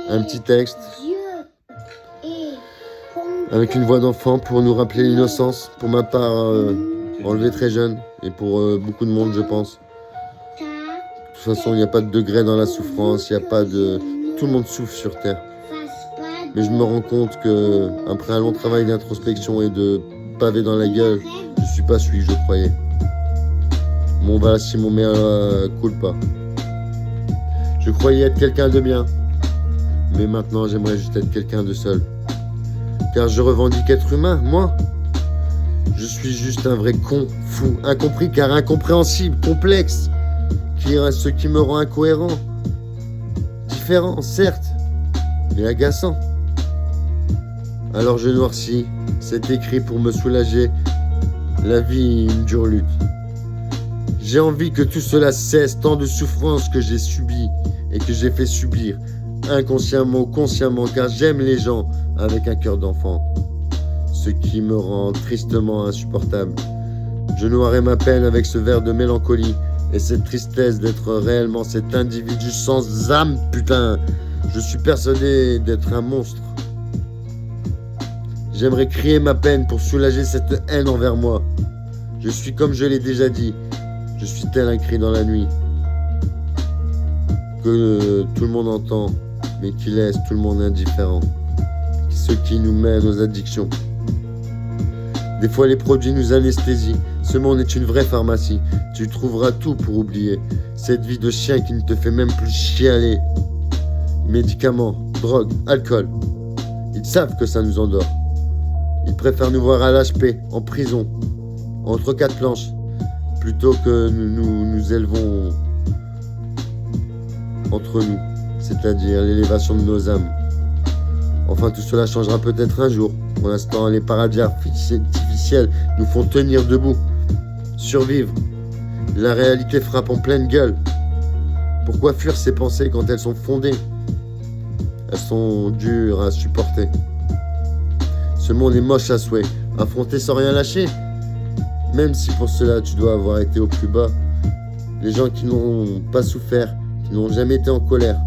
un petit texte avec une voix d'enfant pour nous rappeler l'innocence. Pour ma part, enlevé très jeune et pour beaucoup de monde, je pense. De toute façon, il n'y a pas de degré dans la souffrance, il n'y a pas de... Tout le monde souffre sur Terre. Mais je me rends compte que après un long travail d'introspection et de pavé dans la gueule, je suis pas celui que je croyais. Mon va si mon mère coule pas. Je croyais être quelqu'un de bien, mais maintenant j'aimerais juste être quelqu'un de seul. Car je revendique être humain, moi. Je suis juste un vrai con, fou, incompris car incompréhensible, complexe, ce qui me rend incohérent, différent, certes, mais agaçant. Alors je noircis, c'est écrit pour me soulager, la vie une dure lutte. J'ai envie que tout cela cesse, tant de souffrances que j'ai subies et que j'ai fait subir, inconsciemment ou consciemment, car j'aime les gens avec un cœur d'enfant, ce qui me rend tristement insupportable. Je noierai ma peine avec ce verre de mélancolie et cette tristesse d'être réellement cet individu sans âme, putain. Je suis persuadé d'être un monstre. J'aimerais crier ma peine pour soulager cette haine envers moi. Je suis comme je l'ai déjà dit, je suis tel un cri dans la nuit que tout le monde entend, mais qui laisse tout le monde indifférent. Ce qui nous mène aux addictions. Des fois les produits nous anesthésient. Ce monde est une vraie pharmacie. Tu trouveras tout pour oublier cette vie de chien qui ne te fait même plus chialer. Médicaments, drogue, alcool. Ils savent que ça nous endort. Ils préfèrent nous voir à l'HP, en prison, entre quatre planches, plutôt que nous élevons entre nous, c'est-à-dire l'élévation de nos âmes. Enfin, tout cela changera peut-être un jour. Pour l'instant, les paradis artificiels nous font tenir debout, survivre. La réalité frappe en pleine gueule. Pourquoi fuir ces pensées quand elles sont fondées? Elles sont dures à supporter. Ce monde est moche à souhait. Affronter sans rien lâcher. Même si pour cela tu dois avoir été au plus bas. Les gens qui n'ont pas souffert, qui n'ont jamais été en colère,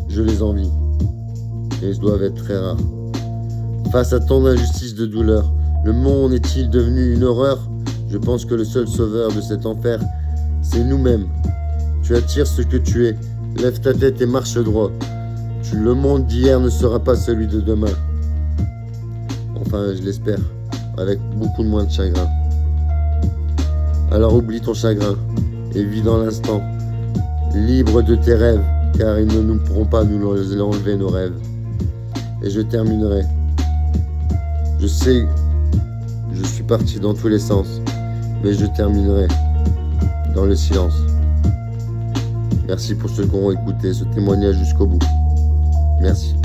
je les envie. Et ils doivent être très rares. Face à tant d'injustices, de douleur, le monde est-il devenu une horreur? Je pense que le seul sauveur de cet enfer, c'est nous-mêmes. Tu attires ce que tu es. Lève ta tête et marche droit. Le monde d'hier ne sera pas celui de demain. Enfin, je l'espère, avec beaucoup moins de chagrin. Alors oublie ton chagrin et vis dans l'instant, libre de tes rêves, car ils ne pourront pas nous enlever nos rêves. Et je terminerai. Je sais, je suis parti dans tous les sens, mais je terminerai dans le silence. Merci pour ceux qui ont écouté ce témoignage jusqu'au bout. Merci.